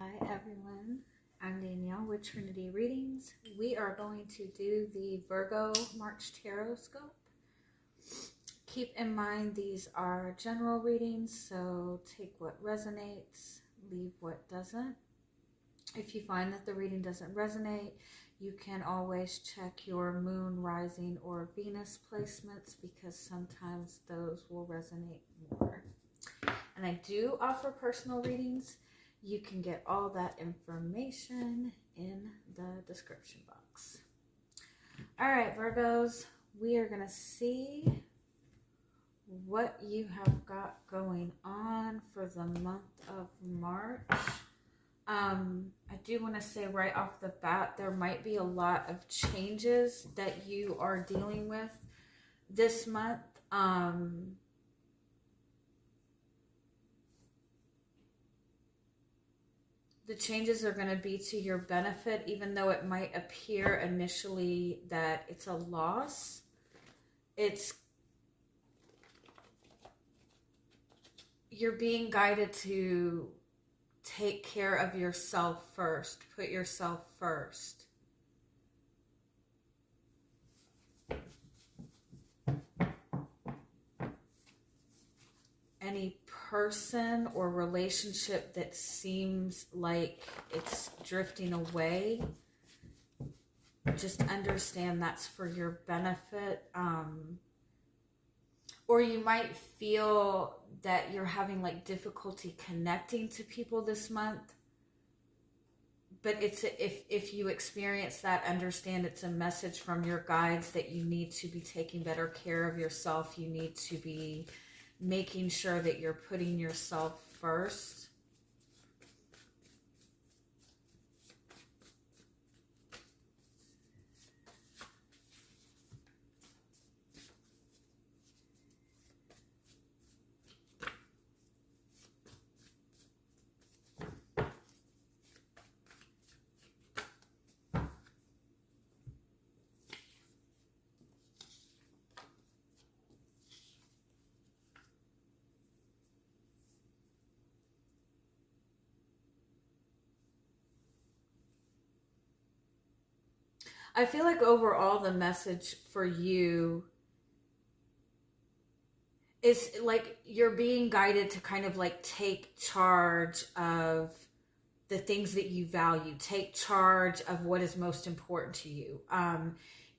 Hi everyone, I'm Danielle with Trinity Readings. We are going to do the Virgo March Tarotscope. Keep in mind these are general readings, so take what resonates, leave what doesn't. If you find that the reading doesn't resonate, you can always check your moon, rising, or Venus placements because sometimes those will resonate more. And I do offer personal readings. You can get all that information in the description box. All right, Virgos, we are going to see what you have got going on for the month of March. I do want to say right off the bat, there might be a lot of changes that you are dealing with this month. The changes are going to be to your benefit, even though it might appear initially that it's a loss. You're being guided to take care of yourself first. Put yourself first. Any person or relationship that seems like it's drifting away, just understand that's for your benefit. Or you might feel that you're having like difficulty connecting to people this month. But if you experience that, understand it's a message from your guides that you need to be taking better care of yourself. You need to be making sure that you're putting yourself first. I feel like overall the message for you is like you're being guided to kind of like take charge of the things that you value. Take charge of what is most important to you.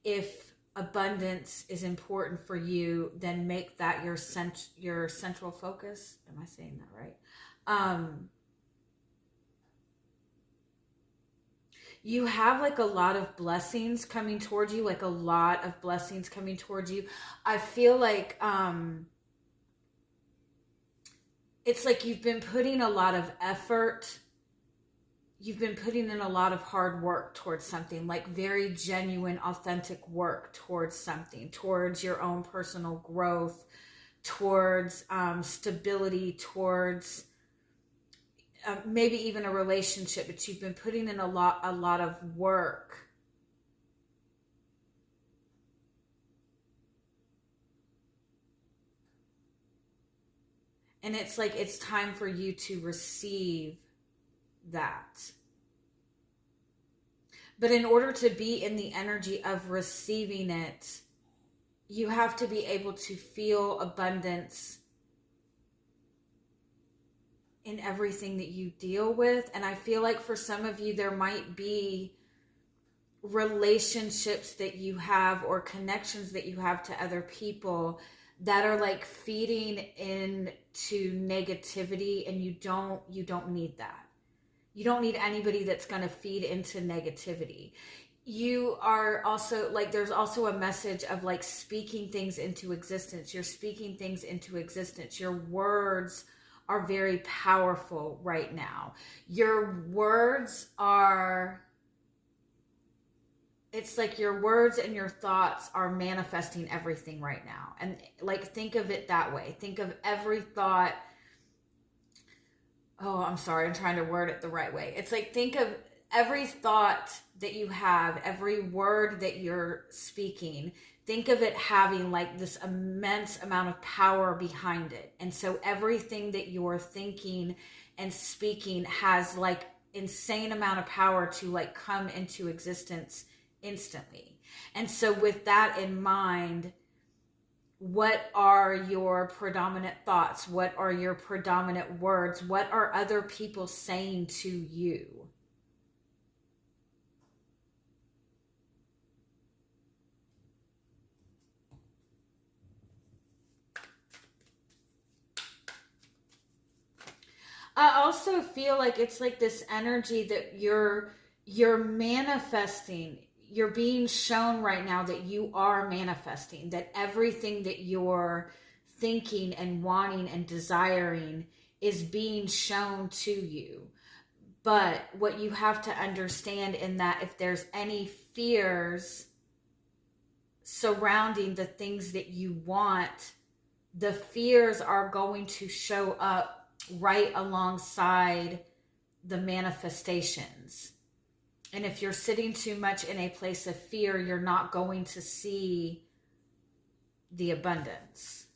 If abundance is important for you, then make that your central focus. Am I saying that right? You have like a lot of blessings coming towards you, like a lot of blessings coming towards you. I feel like it's like you've been putting a lot of effort. You've been putting in a lot of hard work towards something, like very genuine, authentic work towards something, towards your own personal growth, towards stability, towards maybe even a relationship, but you've been putting in a lot of work. And it's like it's time for you to receive that. But in order to be in the energy of receiving it, you have to be able to feel abundance in everything that you deal with. And I feel like for some of you, there might be relationships that you have or connections that you have to other people that are like feeding into negativity, and you don't need that. You don't need anybody that's going to feed into negativity. You are also like, there's also a message of like speaking things into existence. You're speaking things into existence. Your words are very powerful right now. Your words are, it's like your words and your thoughts are manifesting everything right now. And like, think of it that way. Think of every thought. Oh, I'm sorry. I'm trying to word it the right way. It's like, think of every thought that you have, every word that you're speaking. Think of it having like this immense amount of power behind it. And so everything that you're thinking and speaking has like insane amount of power to like come into existence instantly. And so with that in mind, what are your predominant thoughts? What are your predominant words? What are other people saying to you? I also feel like it's like this energy that you're manifesting. You're being shown right now that you are manifesting, that everything that you're thinking and wanting and desiring is being shown to you. But what you have to understand in that, if there's any fears surrounding the things that you want, the fears are going to show up right alongside the manifestations. And if you're sitting too much in a place of fear, you're not going to see the abundance.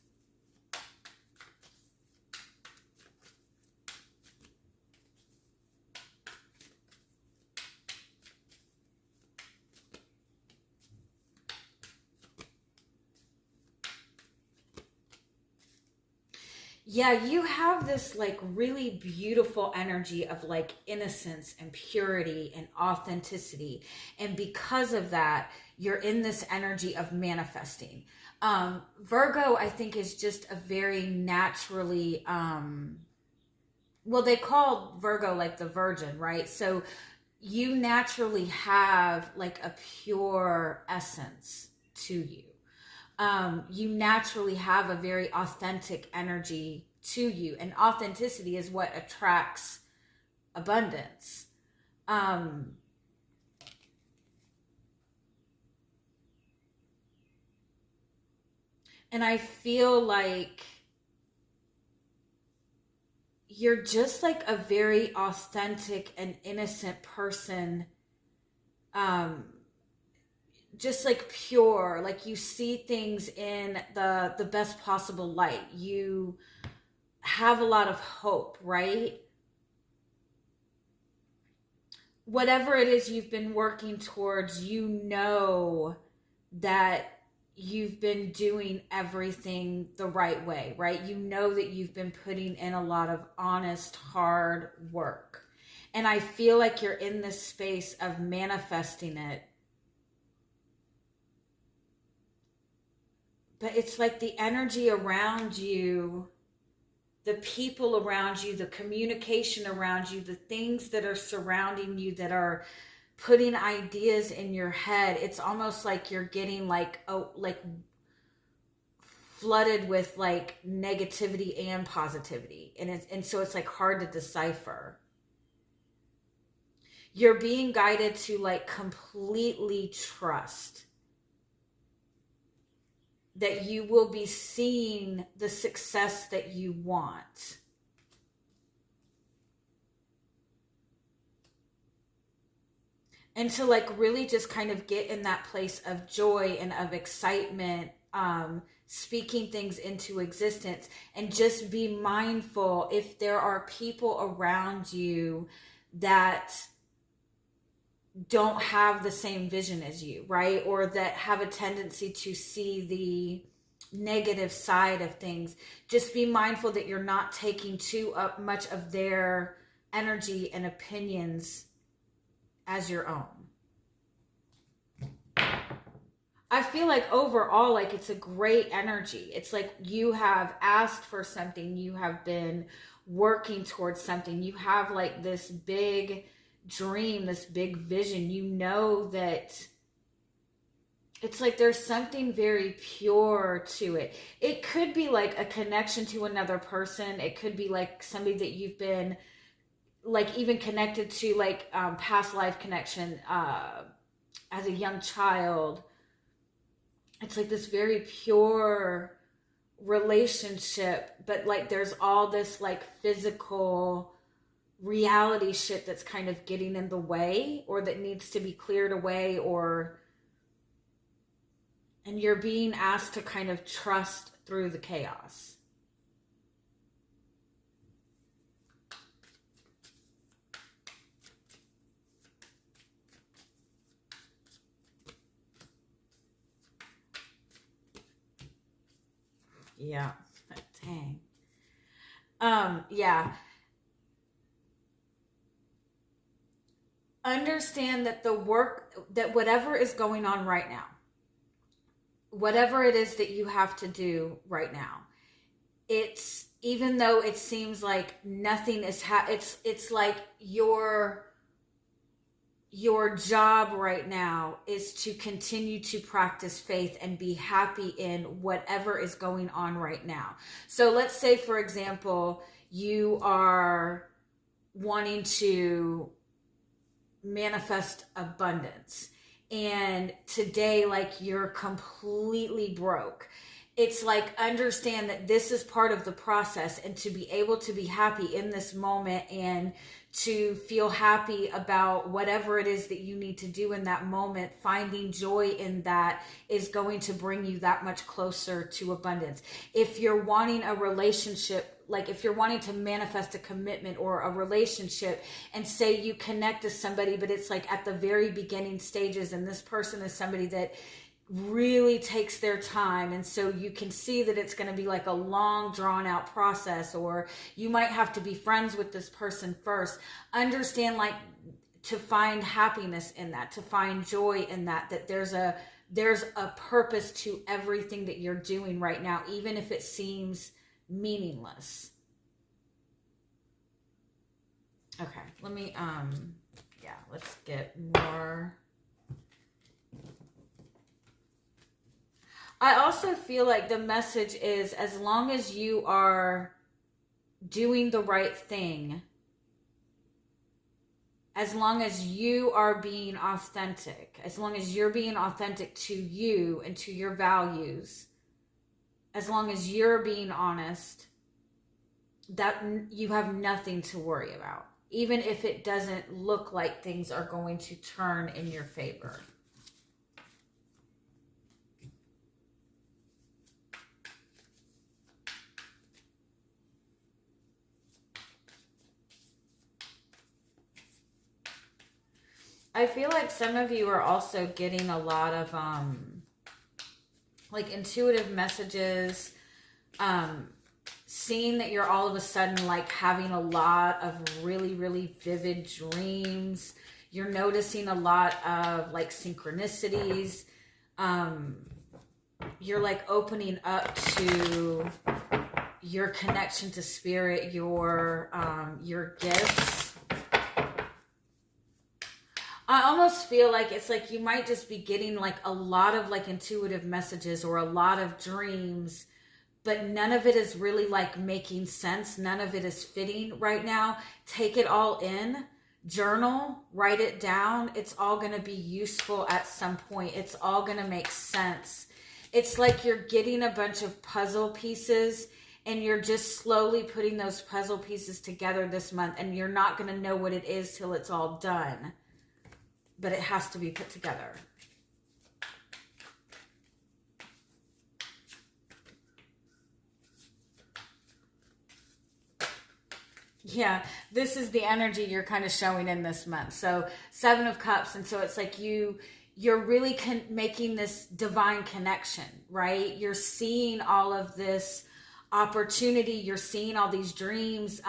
Yeah, you have this like really beautiful energy of like innocence and purity and authenticity. And because of that, you're in this energy of manifesting. Virgo, I think, is just a very naturally, well, they call Virgo like the virgin, right? So you naturally have like a pure essence to you. You naturally have a very authentic energy to you, and authenticity is what attracts abundance. And I feel like you're just like a very authentic and innocent person. Just like pure, like you see things in the best possible light. You have a lot of hope, right? Whatever it is you've been working towards, you know that you've been doing everything the right way, right? You know that you've been putting in a lot of honest, hard work. And I feel like you're in this space of manifesting it. But it's like the energy around you, the people around you, the communication around you, the things that are surrounding you that are putting ideas in your head. It's almost like you're getting like flooded with like negativity and positivity. And so it's like hard to decipher. You're being guided to like completely trust that you will be seeing the success that you want. And to like really just kind of get in that place of joy and of excitement, speaking things into existence, and just be mindful if there are people around you that don't have the same vision as you, right? Or that have a tendency to see the negative side of things. Just be mindful that you're not taking too much of their energy and opinions as your own. I feel like overall, like it's a great energy. It's like you have asked for something, you have been working towards something, you have like this big dream, this big vision. You know that it's like there's something very pure to it. It could be like a connection to another person. It could be like somebody that you've been like even connected to, like past life connection as a young child. It's like this very pure relationship, but like there's all this like physical reality shit that's kind of getting in the way, or that needs to be cleared away, and you're being asked to kind of trust through the chaos. Yeah. Dang. Yeah. Understand that that whatever is going on right now, whatever it is that you have to do right now, it's, even though it seems like nothing is it's like your job right now is to continue to practice faith and be happy in whatever is going on right now. So let's say, for example, you are wanting to manifest abundance, and today, like, you're completely broke. It's like, understand that this is part of the process, and to be able to be happy in this moment and to feel happy about whatever it is that you need to do in that moment, finding joy in that is going to bring you that much closer to abundance. If you're wanting a relationship, like if you're wanting to manifest a commitment or a relationship, and say you connect to somebody, but it's like at the very beginning stages, and this person is somebody that really takes their time, and so you can see that it's going to be like a long drawn out process, or you might have to be friends with this person first. Understand, like, to find happiness in that, to find joy in that, that there's a purpose to everything that you're doing right now, even if it seems meaningless. Okay, let me yeah, let's get more. I also feel like the message is, as long as you are doing the right thing, as long as you are being authentic, as long as you're being authentic to you and to your values, as long as you're being honest, that you have nothing to worry about, even if it doesn't look like things are going to turn in your favor. I feel like some of you are also getting a lot of like intuitive messages, seeing that you're all of a sudden like having a lot of really, really vivid dreams. You're noticing a lot of like synchronicities. You're like opening up to your connection to spirit, your gifts. I almost feel like it's like you might just be getting like a lot of like intuitive messages or a lot of dreams, but none of it is really like making sense. None of it is fitting right now. Take it all in, journal, write it down. It's all going to be useful at some point. It's all going to make sense. It's like you're getting a bunch of puzzle pieces and you're just slowly putting those puzzle pieces together this month, and you're not going to know what it is till it's all done. But it has to be put together. Yeah, this is the energy you're kind of showing in this month. So 7 of Cups, and so it's like you're really making this divine connection, right? You're seeing all of this opportunity. You're seeing all these dreams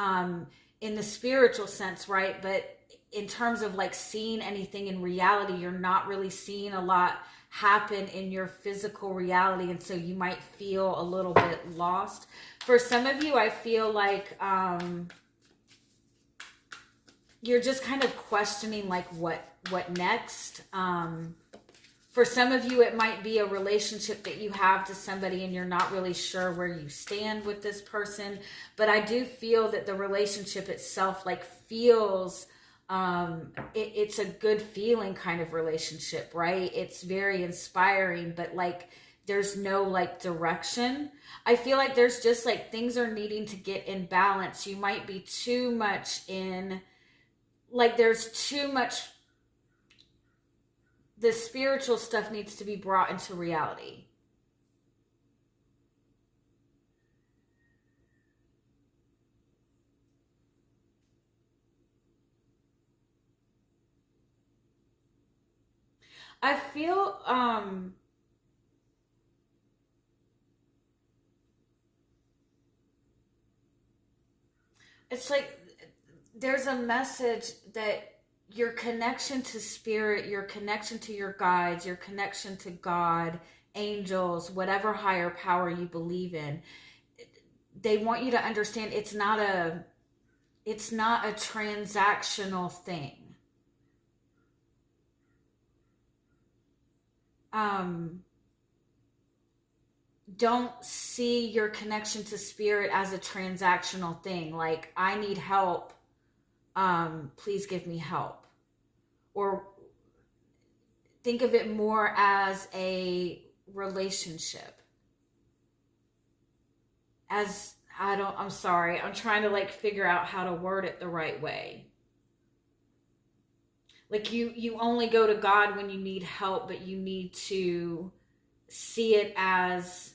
in the spiritual sense, right? But in terms of like seeing anything in reality, you're not really seeing a lot happen in your physical reality, and so you might feel a little bit lost. For some of you, I feel like you're just kind of questioning like what next. For some of you, it might be a relationship that you have to somebody and you're not really sure where you stand with this person, but I do feel that the relationship itself like feels it's a good feeling kind of relationship, right? It's very inspiring, but like there's no like direction. I feel like there's just like things are needing to get in balance. You might be too much in, like there's too much, the spiritual stuff needs to be brought into reality. I feel It's like there's a message that your connection to spirit, your connection to your guides, your connection to God, angels, whatever higher power you believe in, they want you to understand it's not a transactional thing. Don't see your connection to spirit as a transactional thing. Like, I need help. Please give me help. Or think of it more as a relationship. I'm sorry. I'm trying to like figure out how to word it the right way. Like you only go to God when you need help, but you need to see it as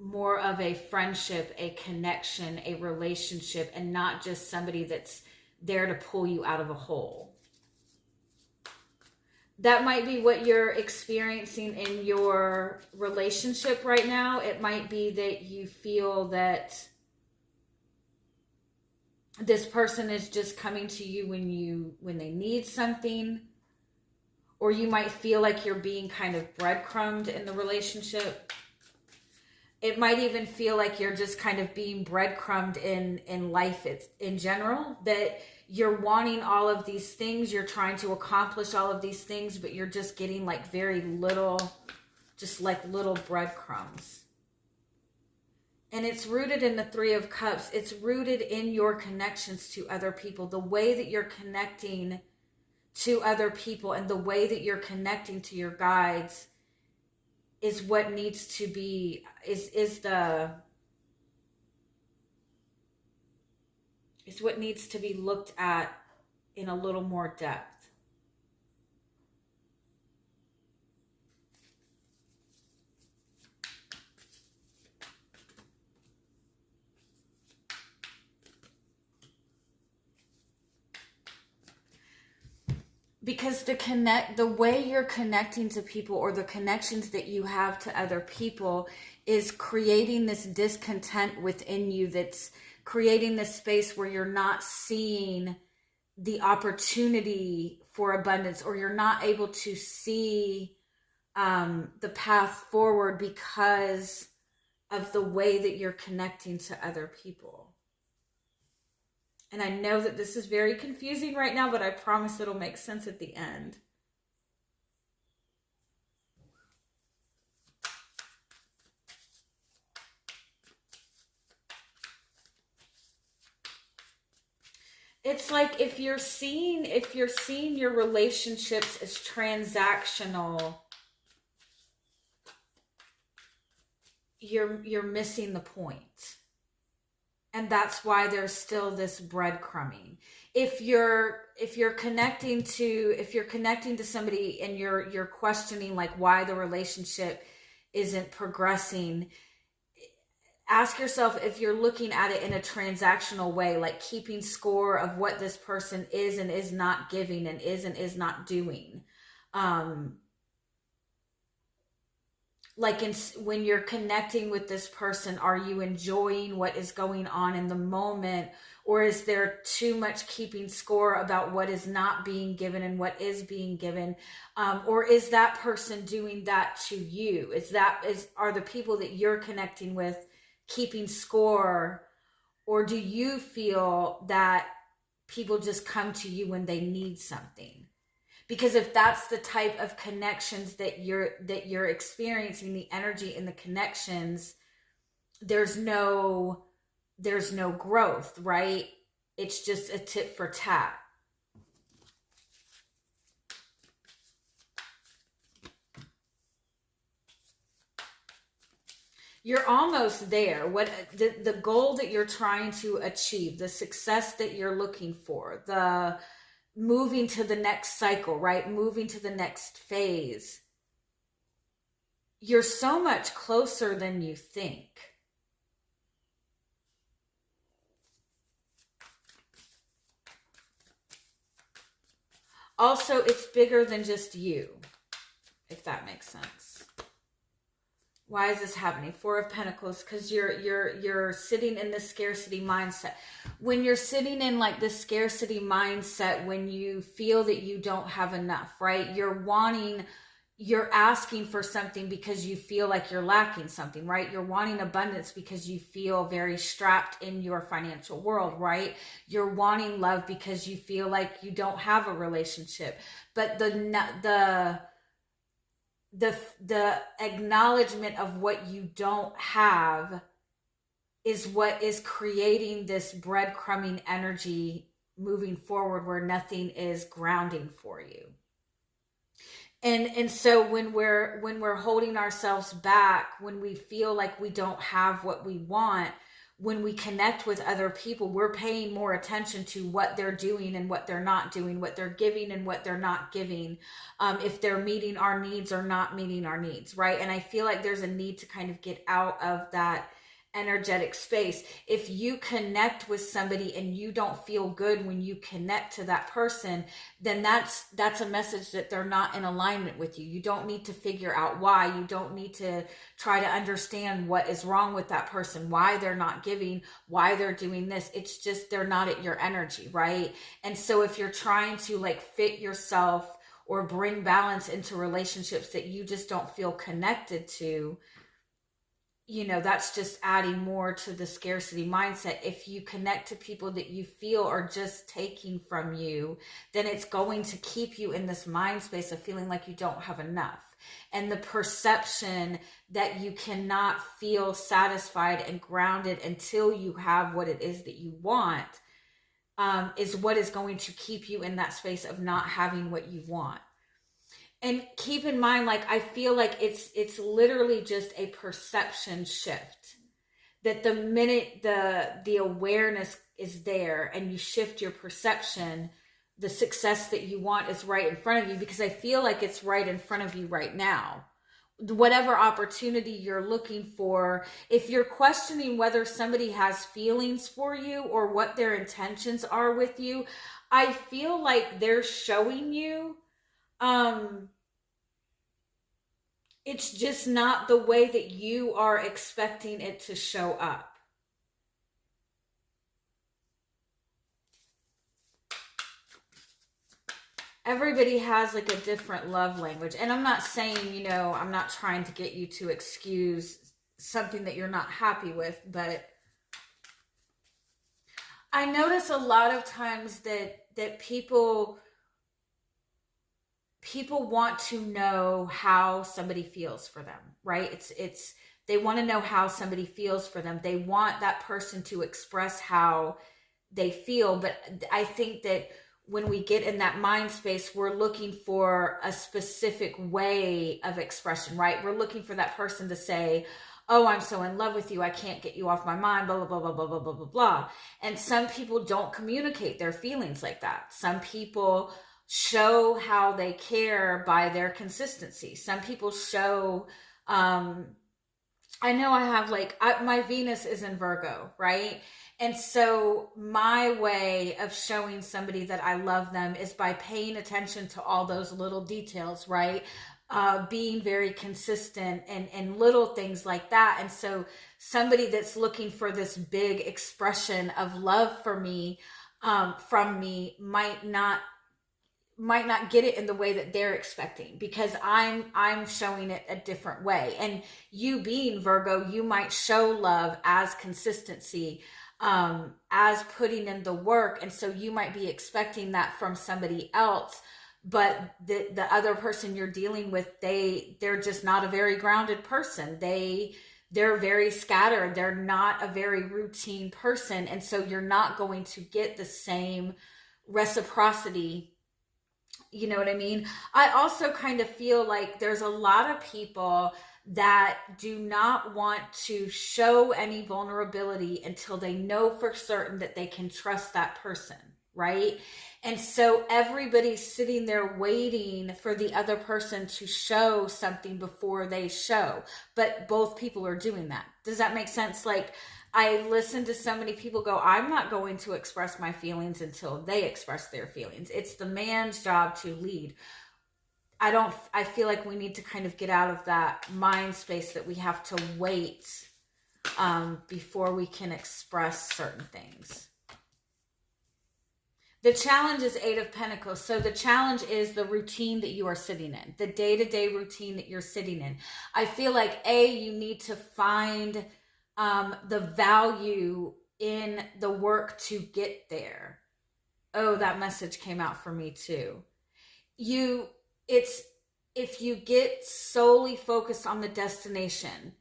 more of a friendship, a connection, a relationship, and not just somebody that's there to pull you out of a hole. That might be what you're experiencing in your relationship right now. It might be that you feel that this person is just coming to you when they need something, or you might feel like you're being kind of breadcrumbed in the relationship. It might even feel like you're just kind of being breadcrumbed in life in general, that you're wanting all of these things, you're trying to accomplish all of these things, but you're just getting like very little, just like little breadcrumbs. And it's rooted in the Three of Cups. It's rooted in your connections to other people, the way that you're connecting to other people and the way that you're connecting to your guides is what needs to be, is what needs to be looked at in a little more depth. Because the way you're connecting to people, or the connections that you have to other people, is creating this discontent within you, that's creating this space where you're not seeing the opportunity for abundance, or you're not able to see the path forward because of the way that you're connecting to other people. And I know that this is very confusing right now, but I promise it'll make sense at the end. It's like if you're seeing your relationships as transactional, you're missing the point. And that's why there's still this breadcrumbing. If you're connecting to somebody and you're questioning like why the relationship isn't progressing, ask yourself if you're looking at it in a transactional way, like keeping score of what this person is and is not giving and is not doing. When you're connecting with this person, are you enjoying what is going on in the moment? Or is there too much keeping score about what is not being given and what is being given? Or is that person doing that to you? Are the people that you're connecting with keeping score? Or do you feel that people just come to you when they need something? Because if that's the type of connections that you're experiencing, the energy in the connections, there's no growth, right? It's just a tit for tat. You're almost there. What the goal that you're trying to achieve, the success that you're looking for, the moving to the next cycle, right? Moving to the next phase. You're so much closer than you think. Also, it's bigger than just you, if that makes sense. Why is this happening? Four of Pentacles, because you're sitting in the scarcity mindset. When you're sitting in like the scarcity mindset, when you feel that you don't have enough, right? You're asking for something because you feel like you're lacking something, right? You're wanting abundance because you feel very strapped in your financial world, right? You're wanting love because you feel like you don't have a relationship. But the acknowledgement of what you don't have is what is creating this breadcrumbing energy moving forward, where nothing is grounding for you. And so when we're holding ourselves back, when we feel like we don't have what we want, when we connect with other people, we're paying more attention to what they're doing and what they're not doing, what they're giving and what they're not giving, if they're meeting our needs or not meeting our needs, right? And I feel like there's a need to kind of get out of that energetic space. If you connect with somebody and you don't feel good when you connect to that person, then that's a message that they're not in alignment with you. You don't need to figure out why. You don't need to try to understand what is wrong with that person, why they're not giving, why they're doing this. It's just they're not at your energy, right? And so if you're trying to like fit yourself or bring balance into relationships that you just don't feel connected to, you know, that's just adding more to the scarcity mindset. If you connect to people that you feel are just taking from you, then it's going to keep you in this mind space of feeling like you don't have enough. And the perception that you cannot feel satisfied and grounded until you have what it is that you want, is what is going to keep you in that space of not having what you want. And keep in mind, like, I feel like it's literally just a perception shift. That the minute the awareness is there and you shift your perception, the success that you want is right in front of you, because I feel like it's right in front of you right now. Whatever opportunity you're looking for, if you're questioning whether somebody has feelings for you or what their intentions are with you, I feel like they're showing you, it's just not the way that you are expecting it to show up. Everybody has like a different love language. And I'm not saying, you know, I'm not trying to get you to excuse something that you're not happy with, but I notice a lot of times that people want to know how somebody feels for them, right? They want to know how somebody feels for them. They want that person to express how they feel. But I think that when we get in that mind space, we're looking for a specific way of expression, right? We're looking for that person to say, oh, I'm so in love with you, I can't get you off my mind, blah, blah, blah, blah, blah, blah, blah, blah, blah. And some people don't communicate their feelings like that. Some people show how they care by their consistency. Some people show, I know I have like, my Venus is in Virgo, right? And so my way of showing somebody that I love them is by paying attention to all those little details, right? Being very consistent and little things like that. And so somebody that's looking for this big expression of love for me, from me, might not get it in the way that they're expecting, because I'm showing it a different way. And you being Virgo, you might show love as consistency, as putting in the work. And so you might be expecting that from somebody else, but the other person you're dealing with, they're just not a very grounded person. They're very scattered. They're not a very routine person. And so you're not going to get the same reciprocity. You know what I mean? I also kind of feel like there's a lot of people that do not want to show any vulnerability until they know for certain that they can trust that person, right? And so everybody's sitting there waiting for the other person to show something before they show. But both people are doing that. Does that make sense? Like, I listen to so many people go, I'm not going to express my feelings until they express their feelings. It's the man's job to lead. I feel like we need to kind of get out of that mind space that we have to wait before we can express certain things. The challenge is 8 of Pentacles. So the challenge is the routine that you are sitting in, the day-to-day routine that you're sitting in. I feel like, you need to find the value in the work to get there. Oh, that message came out for me too. If you get solely focused on the destination,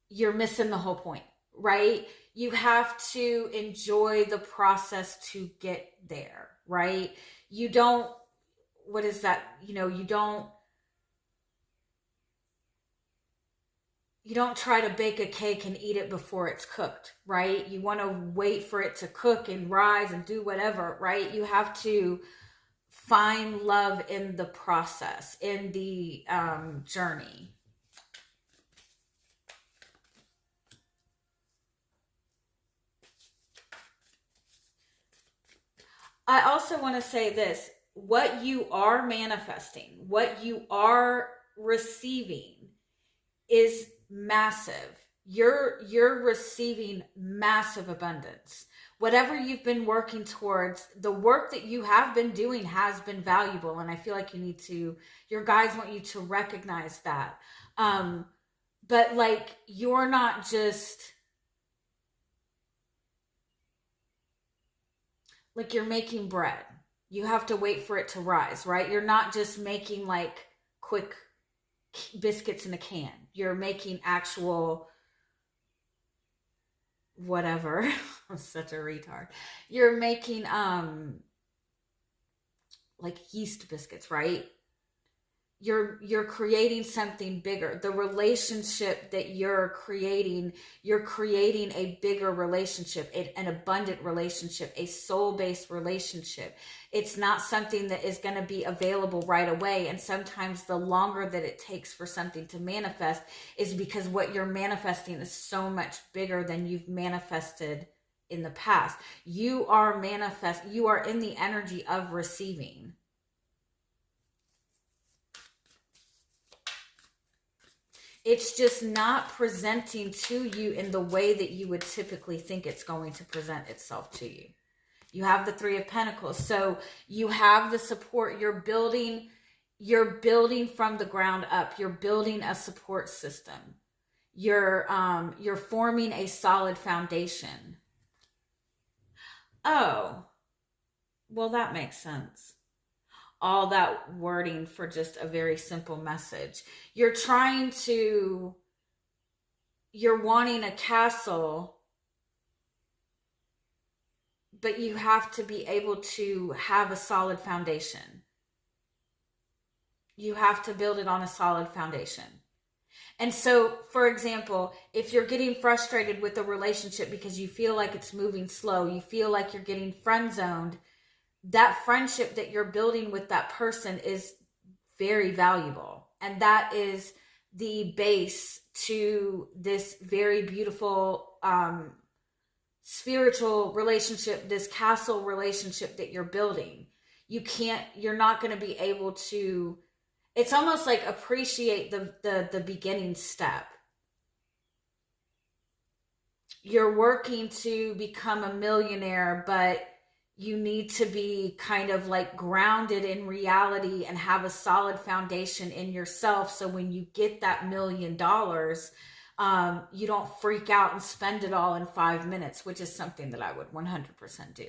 you're missing the whole point, right? You have to enjoy the process to get there, right? You don't, what is that? You don't try to bake a cake and eat it before it's cooked, right? You want to wait for it to cook and rise and do whatever, right? You have to find love in the process, in the journey. I also want to say this, what you are manifesting, what you are receiving is massive. You're receiving massive abundance. Whatever you've been working towards, the work that you have been doing has been valuable. And I feel like your guides want you to recognize that. But like, you're not just, like you're making bread. You have to wait for it to rise, right? You're not just making like quick biscuits in a can. You're making actual whatever. I'm such a retard. You're making like yeast biscuits, right? You're creating something bigger. The relationship that you're creating a bigger relationship, an abundant relationship, a soul-based relationship. It's not something that is going to be available right away. And sometimes the longer that it takes for something to manifest is because what you're manifesting is so much bigger than you've manifested in the past. You are in the energy of receiving. It's just not presenting to you in the way that you would typically think it's going to present itself to you. You have the 3 of Pentacles. So you have the support. You're building from the ground up. You're building a support system. You're forming a solid foundation. Oh, well, that makes sense. All that wording for just a very simple message. You're wanting a castle, but you have to be able to have a solid foundation. You have to build it on a solid foundation. And so, for example, if you're getting frustrated with a relationship because you feel like it's moving slow, you feel like you're getting friend zoned, that friendship that you're building with that person is very valuable. And that is the base to this very beautiful spiritual relationship, this castle relationship that you're building. You're not going to be able to, it's almost like appreciate the beginning step. You're working to become a millionaire, but you need to be kind of like grounded in reality and have a solid foundation in yourself. So when you get that $1 million, you don't freak out and spend it all in 5 minutes, which is something that I would 100% do.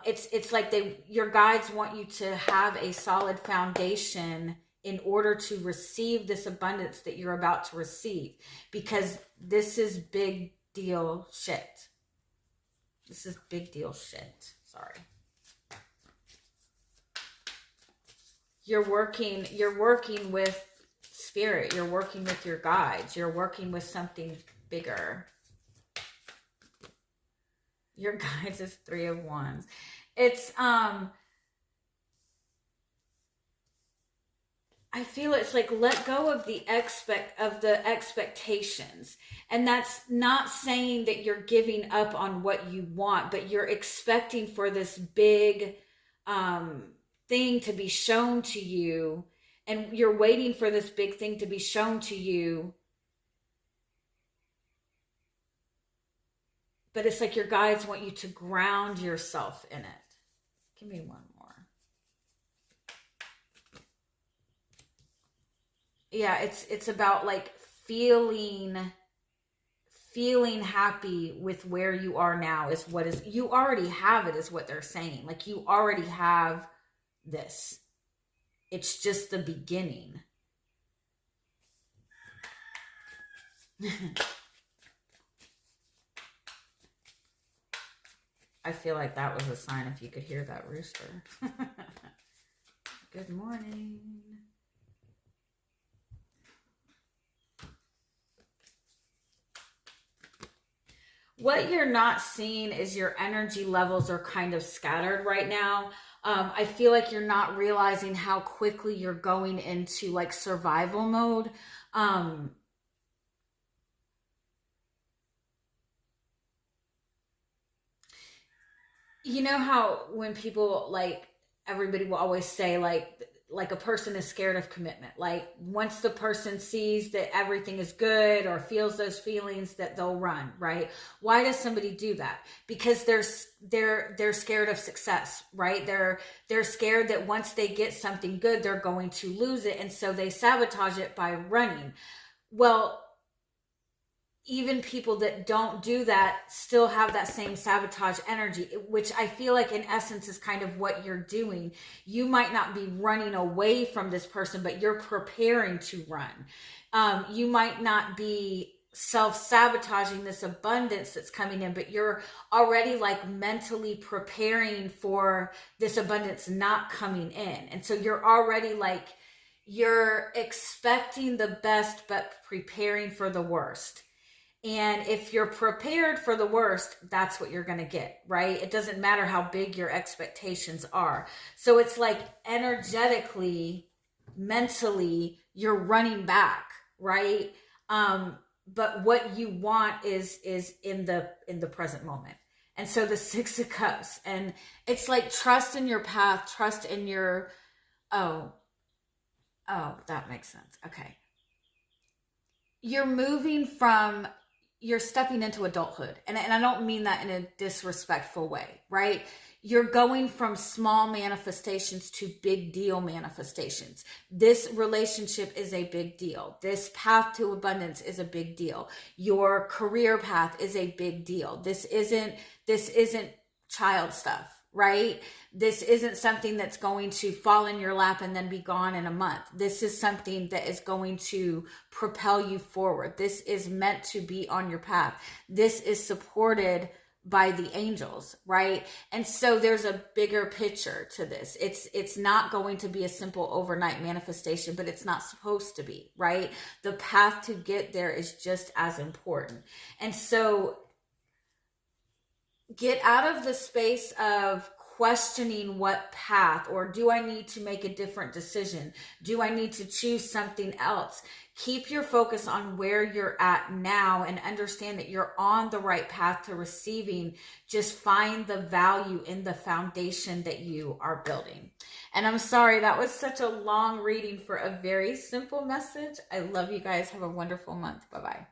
It's like your guides want you to have a solid foundation in order to receive this abundance that you're about to receive, because this is big deal shit. This is big deal shit. Sorry. You're working with spirit. You're working with your guides. You're working with something bigger. Your guides is 3 of Wands. It's I feel it's like let go of the expectations. And that's not saying that you're giving up on what you want, but you're expecting for this big thing to be shown to you and you're waiting for this big thing to be shown to you. But it's like your guides want you to ground yourself in it. Give me one more. Yeah, it's about like feeling happy with where you are now is what is, you already have it, is what they're saying. Like you already have this. It's just the beginning. I feel like that was a sign if you could hear that rooster. Good morning. What you're not seeing is your energy levels are kind of scattered right now. I feel like you're not realizing how quickly you're going into like survival mode. You know how when people, like, everybody will always say like a person is scared of commitment. Like once the person sees that everything is good or feels those feelings, that they'll run, right? Why does somebody do that? Because they're scared of success, right? They're scared that once they get something good, they're going to lose it. And so they sabotage it by running. Well, even people that don't do that still have that same sabotage energy, which I feel like in essence is kind of what you're doing. You might not be running away from this person, but you're preparing to run. You might not be self-sabotaging this abundance that's coming in, but you're already like mentally preparing for this abundance not coming in. And so you're already like, you're expecting the best, but preparing for the worst. And if you're prepared for the worst, that's what you're going to get, right? It doesn't matter how big your expectations are. So it's like energetically, mentally, you're running back, right? But what you want is in the present moment. And so the Six of Cups, and it's like trust in your path, trust in your, oh, that makes sense. Okay. You're stepping into adulthood. And I don't mean that in a disrespectful way, right? You're going from small manifestations to big deal manifestations. This relationship is a big deal. This path to abundance is a big deal. Your career path is a big deal. This isn't child stuff, right? This isn't something that's going to fall in your lap and then be gone in a month. This is something that is going to propel you forward. This is meant to be on your path. This is supported by the angels, right? And so there's a bigger picture to this. It's not going to be a simple overnight manifestation, but it's not supposed to be, right? The path to get there is just as important. And so get out of the space of questioning what path, or do I need to make a different decision? Do I need to choose something else? Keep your focus on where you're at now and understand that you're on the right path to receiving. Just find the value in the foundation that you are building. And I'm sorry, that was such a long reading for a very simple message. I love you guys. Have a wonderful month. Bye-bye.